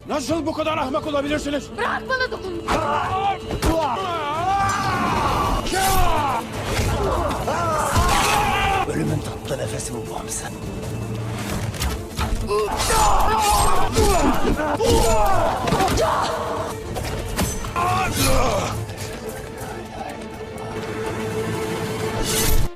Nasıl bu kadar ahmak olabilirsiniz? Bırak bana dokun. Ölümün tatlı nefesi bu Bamsen.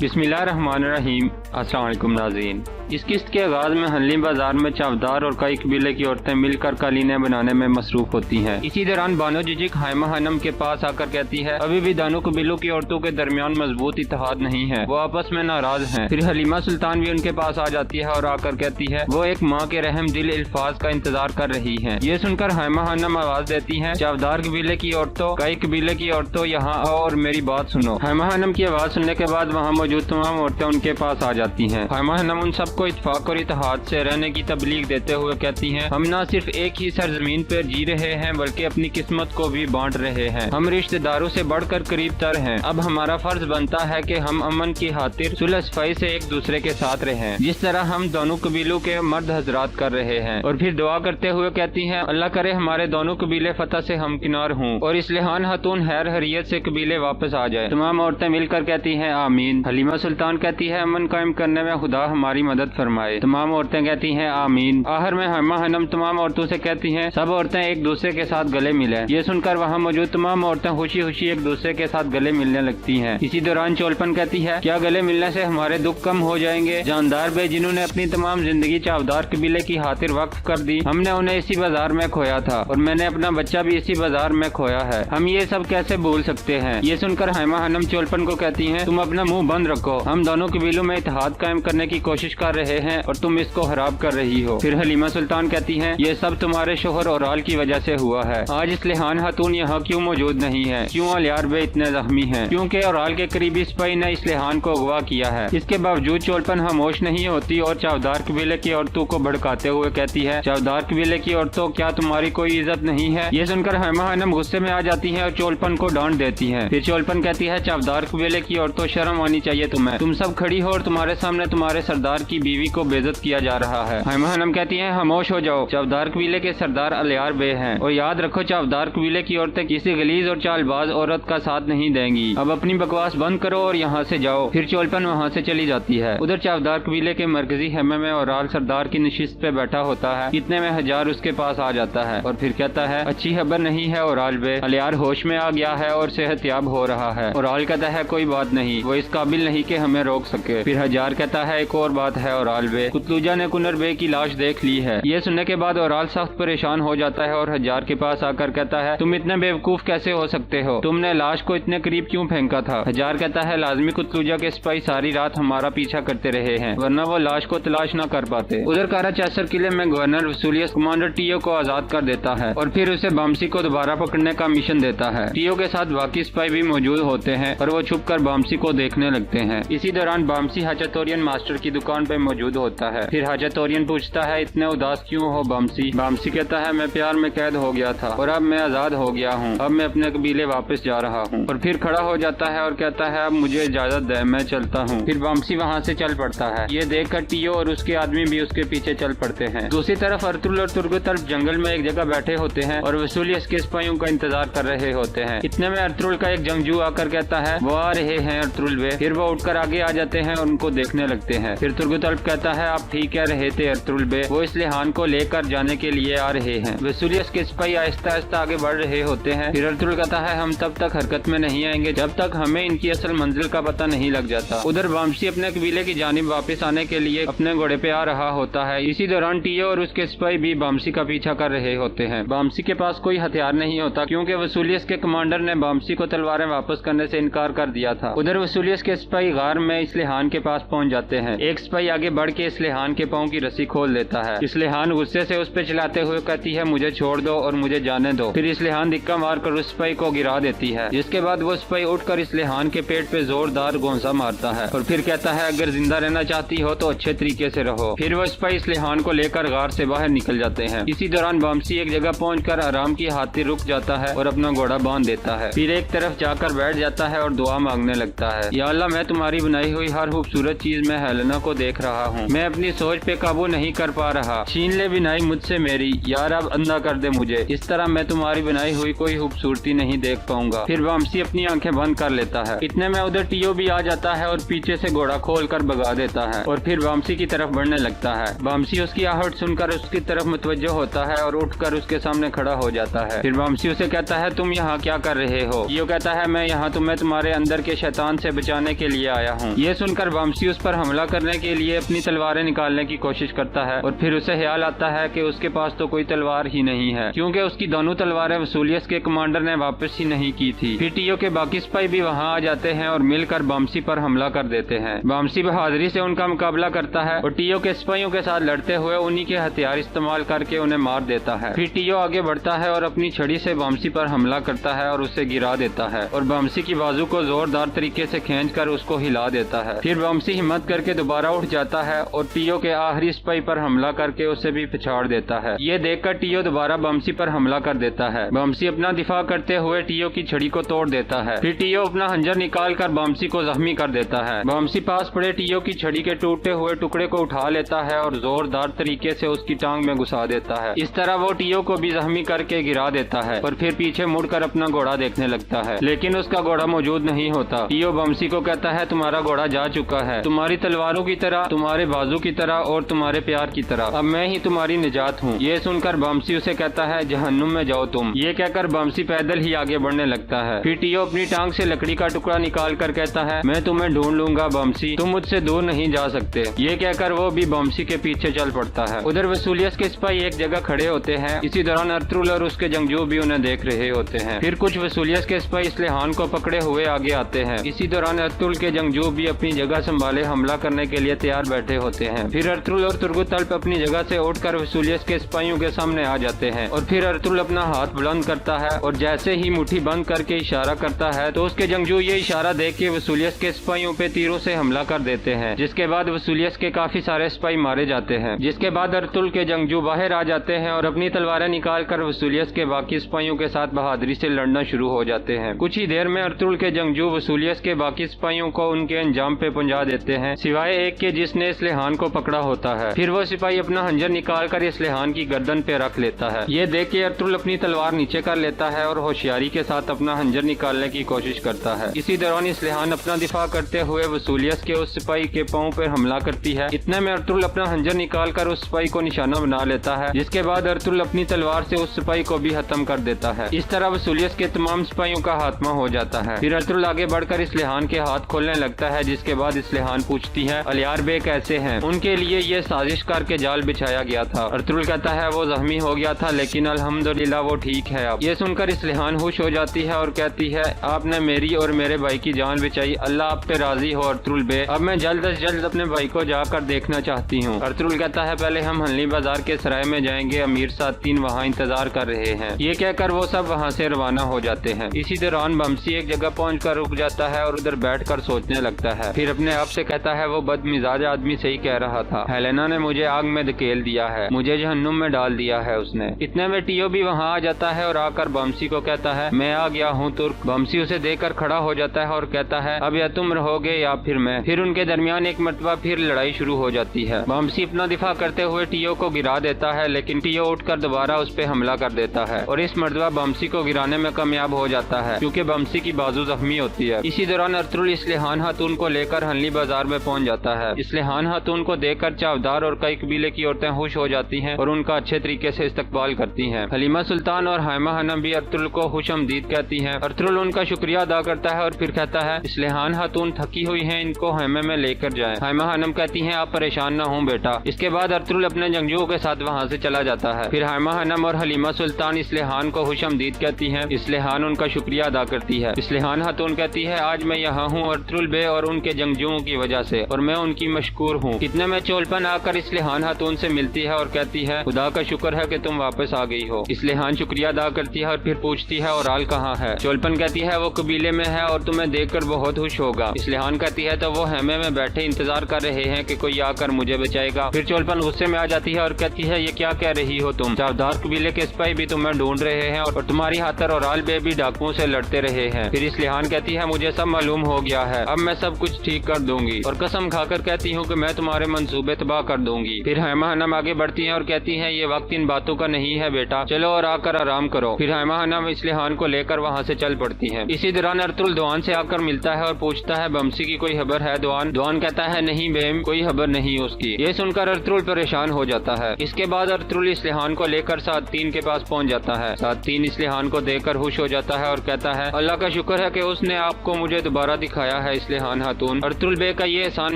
बिस्मिल्लाहिर्रहमानिर्रहीम। अस्सलाम वालेकुम नाज़रीन। इस किस्त के आगाज में हल्ली बाजार में चवदार और कई कबीले की औरतें मिलकर कालीनें बनाने में मसरूफ होती हैं। इसी दौरान बानो जिजिक हाइमा हनम के पास आकर कहती है अभी भी दानों कबीलों की औरतों के दरमियान मजबूत इत्तेहाद नहीं है, वो आपस में नाराज हैं। फिर हलीमा सुल्तान भी उनके पास आ जाती है और आकर कहती है वो एक माँ के रहम दिल अल्फाज का इंतजार कर रही है। ये सुनकर हाइमा हनम आवाज देती है चवदार कबीले की औरतों, कई कबीले की औरतों यहाँ आओ और मेरी बात सुनो। हाइमा हनम की आवाज सुनने के बाद वहाँ मौजूद तमाम औरतें उनके पास आ जाती हैं। हाइमा हनम उन सबको इत्तेफाक और इत्तेहाद से रहने की तबलीग देते हुए कहती हैं हम न सिर्फ एक ही सरजमीन पर जी रहे हैं बल्कि अपनी किस्मत को भी बांट रहे हैं। हम रिश्तेदारों से बढ़कर करीब तर हैं। अब हमारा फर्ज बनता है कि हम अमन की खातिर सुलह सफाई से एक दूसरे के साथ रहें, जिस तरह हम दोनों कबीलों के मर्द हजरात कर रहे हैं। और फिर दुआ करते हुए कहती हैं अल्लाह करे हमारे दोनों कबीले फतह से हमकिनार हों और इस लिहान हतून हैर हरियत से कबीले वापस आ जाए। तमाम औरतें मिलकर कहती हैं आमीन। हलीमा सुल्तान कहती है अमन कायम करने में खुदा हमारी मदद फरमाए। तमाम औरतें कहती हैं आमीन। आखिर में हाइमा हनम तमाम औरतों से कहती हैं सब औरतें एक दूसरे के साथ गले मिलें। ये सुनकर वहाँ मौजूद तमाम औरतें खुशी खुशी एक दूसरे के साथ गले मिलने लगती हैं। इसी दौरान चोलपन कहती है क्या गले मिलने से हमारे दुख कम हो जाएंगे? जानदार बे जिन्होंने अपनी तमाम जिंदगी चावदार कबीले की खातिर वक्फ कर दी, हमने उन्हें इसी बाजार में खोया था और मैंने अपना बच्चा भी इसी बाजार में खोया है। हम ये सब कैसे भूल सकते हैं? ये सुनकर हाइमा हनम चोलपन को कहती हैं तुम अपना मुंह बंद रखो, हम दोनों कबीलों में इत्तेहाद कायम करने की कोशिश कर रहे हैं और तुम इसको खराब कर रही हो। फिर हलीमा सुल्तान कहती हैं ये सब तुम्हारे शोहर और आल की वजह से हुआ है। आज इस लिहान हतून यहाँ क्यों मौजूद नहीं है? क्यों अलियार बे इतने जख्मी हैं? क्योंकि और आल के करीबी सिपाही ने इस लिहान को अगवा किया है। इसके बावजूद चोलपन खामोश नहीं होती और चावदार कबीले की औरतों को भड़काते हुए कहती है चावदार कबीले की औरतों क्या तुम्हारी कोई इज्जत नहीं है? ये सुनकर हाइमा हनम गुस्से में आ जाती है और चोलपन को डांट देती है। फिर चोलपन कहती है चावदार कबीले की औरतों शर्म आनी चाहिए तुम्हें, तुम सब खड़ी हो और तुम्हारे सामने तुम्हारे सरदार की बीवी को बेइज्जत किया जा रहा है। हाइमा हनम कहती हैं खामोश हो जाओ, चावदार कबीले के सरदार अलियार बे हैं और याद रखो चावदार कबीले की औरतें किसी गलीज और चालबाज औरत का साथ नहीं देंगी। अब अपनी बकवास बंद करो और यहाँ से जाओ। फिर चोलपन वहाँ से चली जाती है। उधर चावदार कबीले के मरकजी खेमे में और आल सरदार की नशिस्त पे बैठा होता है। इतने में हजार उसके पास आ जाता है और फिर कहता है अच्छी खबर नहीं है और आल बे, अलियार होश में आ गया है और सेहतयाब हो रहा है। और आल कहता है कोई बात नहीं, वो इस काबिल नहीं कि हमें रोक सके। फिर हजार कहता है एक और बात है और आल बे, कुतलूजा ने कुनर बे की लाश देख ली है। ये सुनने के बाद औराल सख्त परेशान हो जाता है और हजार के पास आकर कहता है तुम इतने बेवकूफ कैसे हो सकते हो? तुमने लाश को इतने करीब क्यों फेंका था? हजार कहता है लाजमी कुतलूजा के सिपाही सारी रात हमारा पीछा करते रहे हैं वरना वो लाश को तलाश न कर पाते। उधर कारा चैसर किले में गवर्नर वसूलियत कमांडर टीओ को आजाद कर देता है और फिर उसे बामसी को दोबारा पकड़ने का मिशन देता है। टीओ के साथ बाकी सिपाही भी मौजूद होते हैं और वो छुप कर बामसी को देखने लगते हैं। इसी दौरान बामसी हाजतोरियन मास्टर की दुकान पे मौजूद होता है। फिर हाजतोरियन पूछता है इतने उदास क्यों हो बामसी? बामसी कहता है मैं प्यार में कैद हो गया था और अब मैं आजाद हो गया हूँ, अब मैं अपने कबीले वापस जा रहा हूँ। और फिर खड़ा हो जाता है और कहता है अब मुझे इजाजत दे, मैं चलता हूँ। फिर बामसी वहाँ से चल पड़ता है। ये देखकर टीओ और उसके आदमी भी उसके पीछे चल पड़ते हैं। दूसरी तरफ अर्तुगरुल और तुर्गुतल्फ जंगल में एक जगह बैठे होते हैं और वसूलियत के सिपाहियों का इंतजार कर रहे होते हैं। इतने में अर्तुगरुल का एक जंगजू आकर कहता है वो आ रहे हैं अर्तुगरुल बे। फिर वो उठकर आगे आ जाते हैं और उनको देखने लगते हैं। फिर तुर्गुतल्फ कहता है आप ठीक कह रहे थे अर्तुगरुल बे, वो इस लिहान को लेकर जाने के लिए आ रहे हैं। वसूलियत के सिपाही आहिस्ता आहिस्ता आगे बढ़ रहे होते हैं। फिर अर्तुगरुल कहता है हम तब तक हरकत में नहीं आएंगे जब तक हमें इनकी असल मंजिल का पता नहीं लग जाता। उधर बामसी अपने कबीले की जानिब वापस आने के लिए अपने घोड़े पे आ रहा होता है। इसी दौरान टीओ और उसके सिपाही भी बामसी का पीछा कर रहे होते हैं। बामसी के पास कोई हथियार नहीं होता क्योंकि वसूलियत के कमांडर ने बामसी को तलवारें वापस करने से इनकार कर दिया था। उधर वसूलियत के सिपाही गार में इस लिहान के पास पहुंच जाते हैं। एक सिपाही आगे बढ़ के इस लिहान के पाँव की रस्सी खोल देता है। इस लिहान गुस्से से उस पर चलाते हुए कहती है मुझे छोड़ दो और मुझे जाने दो। फिर इस लिहान दिक्का मारकर उस सिपाही को गिरा देती है, जिसके बाद वो सिपाही उठकर इस लिहान के पेट पे जोरदार गोंसा मारता है और फिर कहता है अगर जिंदा रहना चाहती हो तो अच्छे तरीके से रहो। फिर वो सिपाही इस लिहान को लेकर गार से बाहर निकल जाते हैं। इसी दौरान बामसी एक जगह पहुंचकर आराम की खातिर रुक जाता है और अपना घोड़ा बांध देता है। फिर एक तरफ जाकर बैठ जाता है और दुआ मांगने लगता है या अल्लाह मैं तुम्हारी बनाई हुई हर खूबसूरत चीज मैं हेलेना को देख रहा हूँ। मैं अपनी सोच पे काबू नहीं कर पा रहा। छीन ले बिनाई मुझसे मेरी, यार अब अंधा कर दे मुझे, इस तरह मैं तुम्हारी बनाई हुई कोई खूबसूरती नहीं देख पाऊंगा। फिर वामसी अपनी आंखें बंद कर लेता है। इतने में उधर टीओ भी आ जाता है और पीछे से घोड़ा खोल कर भगा देता है और फिर वामसी की तरफ बढ़ने लगता है। वामसी उसकी आहट सुनकर उसकी तरफ मुतवज्जो होता है और उठकर उसके सामने खड़ा हो जाता है। फिर वामसी उसे कहता है, तुम यहाँ क्या कर रहे हो? टीओ कहता है, मैं यहाँ तुम्हें तुम्हारे अंदर के शैतान से बचाने के लिए आया हूँ। ये सुनकर वामसी उस पर हमला करने के लिए अपनी तलवारें निकालने की कोशिश करता है और फिर उसे ख्याल आता है कि उसके पास तो कोई तलवार ही नहीं है, क्योंकि उसकी दोनों तलवारें वसूलियत के कमांडर ने वापस ही नहीं की थी। फिर टीओ के बाकी सिपाही भी वहाँ आ जाते हैं और मिलकर वामसी पर हमला कर देते हैं। वामसी बहादुरी से उनका मुकाबला करता है और टीओ के सिपाहियों के साथ लड़ते हुए उन्हीं के हथियार इस्तेमाल करके उन्हें मार देता है। फिर टीओ आगे बढ़ता है और अपनी छड़ी से वामसी पर हमला करता है और उसे गिरा देता है और वामसी की बाजू को जोरदार तरीके से खींचकर उसको हिला देता है। फिर वामसी हिम्मत करके दोबारा उठ जाता है और टीओ के आखिरी सिपाही पर हमला करके उसे भी पिछाड़ देता है। ये देखकर टीओ दोबारा वामसी पर हमला कर देता है। वामसी अपना दिफा करते हुए टीओ की छड़ी को तोड़ देता है। फिर टीओ अपना खंजर निकाल कर वामसी को जख्मी कर देता है। वामसी पास पड़े टीओ की छड़ी के टूटे हुए टुकड़े को उठा लेता है और जोरदार तरीके से उसकी टांग में घुसा देता है। इस तरह वो टीओ को भी जख्मी करके गिरा देता है और फिर पीछे मुड़कर अपना घोड़ा देखने लगता है, लेकिन उसका घोड़ा मौजूद नहीं होता। टीओ वामसी को कहता है, तुम्हारा घोड़ा जा चुका है, तुम्हारी तलवारों की तरह, तुम्हारे बाजू की तरह और तुम्हारे प्यार की तरह। अब मैं ही तुम्हारी निजात हूँ। ये सुनकर वामसी उसे कहता है, जहन्नुम में जाओ तुम। ये कहकर वामसी पैदल ही आगे बढ़ने लगता है। फिर टीओ अपनी टांग से लकड़ी का टुकड़ा निकाल कर कहता है, मैं तुम्हें ढूंढ लूंगा वामसी, तुम मुझसे दूर नहीं जा सकते। ये कहकर वो भी वामसी के पीछे चल पड़ता है। उधर वसूलियत के सिपाही एक जगह खड़े होते हैं। इसी दौरान अर्तुगरुल और उसके जंगजू भी उन्हें देख रहे होते हैं। फिर कुछ वसूलियत के सिपाही इस्लेहान को पकड़े हुए आगे आते हैं। इसी दौरान अर्तुगरुल के जंगजू भी अपनी जगह संभाले हमला करने के लिए तैयार बैठे होते हैं। फिर अर्तुगरुल और तुर्गुतल्प अपनी जगह से उठकर वसूलियत के सिपाहियों के सामने आ जाते हैं और फिर अर्तुगरुल अपना हाथ बुलंद करता है और जैसे ही मुट्ठी बंद करके इशारा करता है तो उसके जंगजू ये इशारा देख के वसूलियत के सिपाहियों पे तीरों से हमला कर देते हैं, जिसके बाद वसूलियत के काफी सारे सिपाही मारे जाते हैं। जिसके बाद अर्तुगरुल के जंगजू बाहर आ जाते हैं और अपनी तलवारें निकाल कर वसूलियत के बाकी सिपाहियों के साथ बहादुरी से लड़ना शुरू हो जाते हैं। कुछ ही देर में अर्तुगरुल के जंगजू वसूलियत के बाकी सिपाहियों को उनके अंजाम पे पहुंचा देते हैं, सिवाय एक के जिसने इस्लेहान को पकड़ा होता है। फिर वो सिपाही अपना खंजर निकाल कर इस्लेहान की गर्दन पे रख लेता है। ये देख के अर्तुगरुल अपनी तलवार नीचे कर लेता है और होशियारी के साथ अपना खंजर निकालने की कोशिश करता है। इसी दौरान इस्लेहान अपना दिफा करते हुए वसूलियत के उस सिपाही के पांव पर हमला करती है। इतने में अर्तुगरुल अपना खंजर निकाल कर उस सिपाही को निशाना बना लेता है, जिसके बाद अर्तुगरुल अपनी तलवार से उस सिपाही को भी खत्म कर देता है। इस तरह वसूलियत के तमाम सिपाहियों का खात्मा हो जाता है। फिर अर्तुगरुल आगे बढ़कर इस्लेहान के हाथ खोलने लगता है, जिसके बाद इस्लेहान पूछती है, अलियार बे कैसे हैं? उनके लिए ये साजिश करके जाल बिछाया गया था। अर्तुगरुल कहता है, वो जख्मी हो गया था लेकिन अल्हम्दुलिल्लाह वो ठीक है अब। ये सुनकर इस्लेहान खुश हो जाती है और कहती है, आपने मेरी और मेरे भाई की जान बचाई, अल्लाह आप पे राजी हो अर्तुगरुल बे। अब मैं जल्द से जल्द अपने भाई को जाकर देखना चाहती हूँ। अर्तुगरुल कहता है, पहले हम हल्ली बाजार के सराय में जाएंगे, अमीर साथ 3 वहाँ इंतजार कर रहे हैं। ये कहकर वो सब वहाँ से रवाना हो जाते हैं। इसी दौरान वामसी एक जगह पहुँचकर रुक जाता है और उधर बैठकर सोचने लगता है। फिर अपने आप से कहता है, वो बदमिजाज आदमी सही कह रहा था, हेलेना ने मुझे आग में धकेल दिया है, मुझे जहन्नुम में डाल दिया है उसने। इतने में टीओ भी वहाँ आ जाता है और आकर वामसी को कहता है, मैं आ गया हूँ तुर्क। वामसी उसे देखकर खड़ा हो जाता है और कहता है, अब या तुम रहोगे या फिर मैं। फिर उनके दरमियान एक मरतबा फिर लड़ाई शुरू हो जाती है। वामसी अपना दिफा करते हुए टीओ को गिरा देता है, लेकिन टीओ उठकर दोबारा उस पर हमला कर देता है और इस मरतबा वामसी को गिराने में कामयाब हो जाता है, क्योंकि वामसी की बाजू जख्मी होती है। इसी दौरान अर्तुगरुल इस्लेहान खातून को लेकर हल्ली बाजार में पहुंच जाता है। इस्लेहान खातून को देखकर चावदार और कई कबीले की औरतें खुश हो जाती हैं और उनका अच्छे तरीके से इस्तकबाल करती हैं। हलीमा सुल्तान और हायमा हनम भी अर्तुगरुल को खुशआमदीद कहती हैं। अर्तुगरुल उनका शुक्रिया अदा करता है और फिर कहता है, इस्लेहान खातून थकी हुई हैं, इनको हैमे में लेकर जाएं। हायमा हनम कहती हैं, आप परेशान न हों बेटा। इसके बाद अर्तुगरुल अपने जंगजुओं के साथ वहाँ से चला जाता है। फिर हायमा हनम और हलीमा सुल्तान इस्लेहान को खुशआमदीद कहती हैं। इस्लेहान उनका शुक्रिया अदा करती है। इस्लेहान खातून कहती है, आज मैं यहाँ हूँ अर्तुगरुल बे और उनके जंगजुओं की वजह से, और मैं उनकी मशकूर हूँ। इतने में चोलपन आकर इस्लेहान खातून से मिलती है और कहती है, खुदा का शुक्र है कि तुम वापस आ गई हो। इस्लेहान शुक्रिया अदा करती है और फिर पूछती है, और आल कहाँ है? चोलपन कहती है, वो कबीले में है और तुम्हें देखकर बहुत खुश होगा। इस्लेहान कहती है, तो वो हैमे में बैठे इंतजार कर रहे हैं कि कोई आकर मुझे बचाएगा। फिर चोलपन गुस्से में आ जाती है और कहती है, ये क्या कह रही हो तुम? चावदार कबीले के सिपाही भी तुम्हें ढूंढ रहे हैं और तुम्हारी हाथर और आल बे भी डाकुओं से लड़ते रहे हैं। फिर इस्लेहान कहती है, मुझे सब मालूम हो गया है, अब मैं सब कुछ ठीक कर दूंगी। लूंगी और कसम खाकर कहती हूँ कि मैं तुम्हारे मंसूबे तबाह कर दूंगी। फिर हैमा हनम आगे बढ़ती हैं और कहती हैं ये वक्त इन बातों का नहीं है बेटा, चलो और आकर आराम करो। फिर हैमा हनम इस्लिहान को लेकर वहाँ से चल पड़ती हैं। इसी दौरान अर्तुगरुल दुआन से आकर मिलता है और पूछता है बमसी की कोई खबर है दुआन? दुआन कहता है नहीं बेम, कोई खबर नहीं उसकी। ये सुनकर अर्तुगरुल परेशान हो जाता है। इसके बाद अर्तुगरुल इस्लिहान को लेकर सात-तीन के पास पहुँच जाता है। सात-तीन इस्लिहान को देखकर खुश हो जाता है और कहता है अल्लाह का शुक्र है कि उसने आपको मुझे दोबारा दिखाया है इस्लिहान खातून। अर्तुगरुल बे का ये एहसान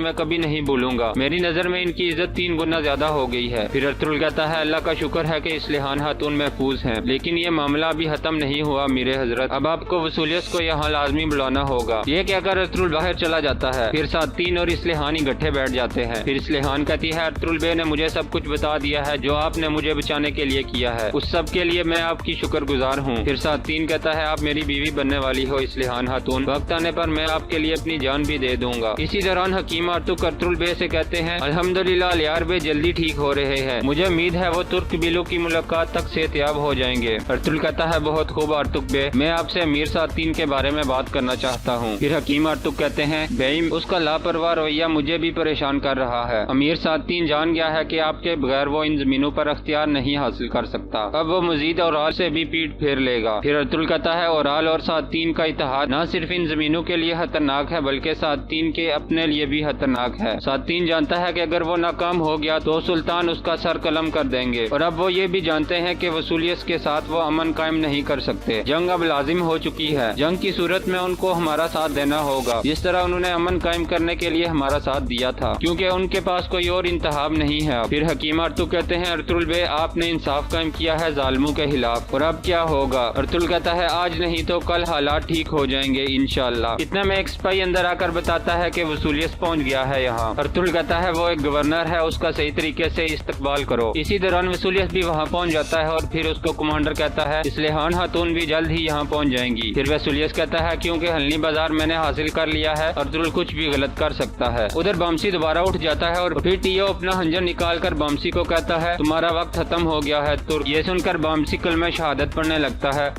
मैं कभी नहीं भूलूंगा। मेरी नजर में इनकी इज्जत 3 गुना ज्यादा हो गई है। फिर अर्तुगरुल कहता है अल्लाह का शुक्र है कि इस्लिहान खातून महफूज हैं, लेकिन ये मामला अभी खत्म नहीं हुआ मेरे हजरत। अब आपको वसूलियत को यहाँ लाजमी बुलाना होगा। ये कहकर अर्तुगरुल बाहर चला जाता है। फिर सात-तीन और इस्लिहान इकट्ठे बैठ जाते हैं। फिर इस्लिहान कहती है अर्तुगरुल बे ने मुझे सब कुछ बता दिया है जो आपने मुझे बचाने के लिए किया है, उस सब के लिए मैं आपकी शुक्रगुजार हूँ। फिर सात-तीन कहता है आप मेरी बीवी बनने वाली हो इस्लिहान खातून, वक्त आने पर मैं आपके लिए अपनी जान भी दे दूंगा। इसी दौरान हकीम आर्तुक अर्तुगरुल बे से कहते हैं अल्हम्दुलिल्लाह यार बे जल्दी ठीक हो रहे हैं, मुझे उम्मीद है वो तुर्क कबीलों की मुलाकात तक सेहतियाब हो जाएंगे। अर्तुगरुल कहता है बहुत खूब आर्तुक बे, मैं आपसे अमीर सात-तीन के बारे में बात करना चाहता हूँ। फिर हकीम आर्तुक कहते हैं बेईम उसका लापरवाह रवैया मुझे भी परेशान कर रहा है। अमीर सात-तीन जान गया है कि आपके बगैर वो इन जमीनों पर अख्तियार नहीं हासिल कर सकता। अब वो मजीद औराल से भी पीठ फेर लेगा। फिर अर्तुगरुल कहता है औराल और सात-तीन का इत्तेहाद न सिर्फ इन जमीनों के लिए खतरनाक है बल्कि सात-तीन के अपने लिए भी खतरनाक है। सात-तीन जानता है कि अगर वो नाकाम हो गया तो सुल्तान उसका सर कलम कर देंगे, और अब वो ये भी जानते हैं कि वसूलियत के साथ वो अमन कायम नहीं कर सकते। जंग अब लाजिम हो चुकी है। जंग की सूरत में उनको हमारा साथ देना होगा, जिस तरह उन्होंने अमन कायम करने के लिए हमारा साथ दिया था, क्योंकि उनके पास कोई और इंतखाब नहीं है। फिर हकीम आर्तुक कहते हैं अर्तुगरुल बे आपने इंसाफ कायम किया है जालिमों के खिलाफ, और अब क्या होगा? अर्तुगरुल कहता है आज नहीं तो कल हालात ठीक हो जाएंगे इंशाअल्लाह। इतने में एक सिपाही अंदर आकर बताता है कि वसूलियत पहुंच गया है यहाँ। अर्तुगरुल कहता है वो एक गवर्नर है, उसका सही तरीके से इस्तकबाल करो। इसी दौरान वसूलियत भी वहाँ पहुँच जाता है और फिर उसको कमांडर कहता है इस्लिहान खातून भी जल्द ही यहाँ पहुँच जाएंगी। फिर वसूलियत कहता है क्योंकि हलनी बाजार मैंने हासिल कर लिया है, अर्तुगरुल कुछ भी गलत कर सकता है। उधर बमसी दोबारा उठ जाता है और फिर टीओ अपना हंजर निकाल कर बमसी को कहता है तुम्हारा वक्त खत्म हो गया है तुर्क। ये सुनकर बमसी कलमा शहादत पढ़ने लगता है,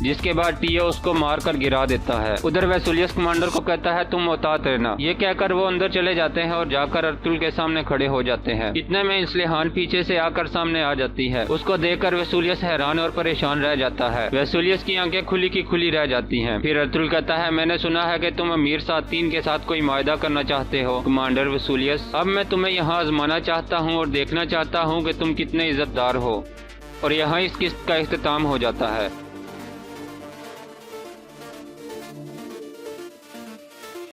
जिसके बाद टीओ उसको मारकर गिरा देता है। उधर वसूलियत कमांडर को कहता है तुम मोहतात रहना। ये कहकर वो अंदर चले जाते हैं और जाकर अर्तुगरुल के सामने खड़े हो जाते हैं। इतने में इस्लिहान पीछे से आकर सामने आ जाती है। उसको देखकर वसूलियत हैरान और परेशान रह जाता है। वसूलियत की आंखें खुली की खुली रह जाती हैं। फिर अर्तुगरुल कहता है मैंने सुना है कि तुम अमीर सात-तीन के साथ कोई मायदा करना चाहते हो कमांडर वसूलियत। अब मैं तुम्हें यहाँ आजमाना चाहता हूँ और देखना चाहता हूँ कि तुम कितने इज्जतदार हो। और यहाँ इस किस्त का इख्तिताम हो जाता है।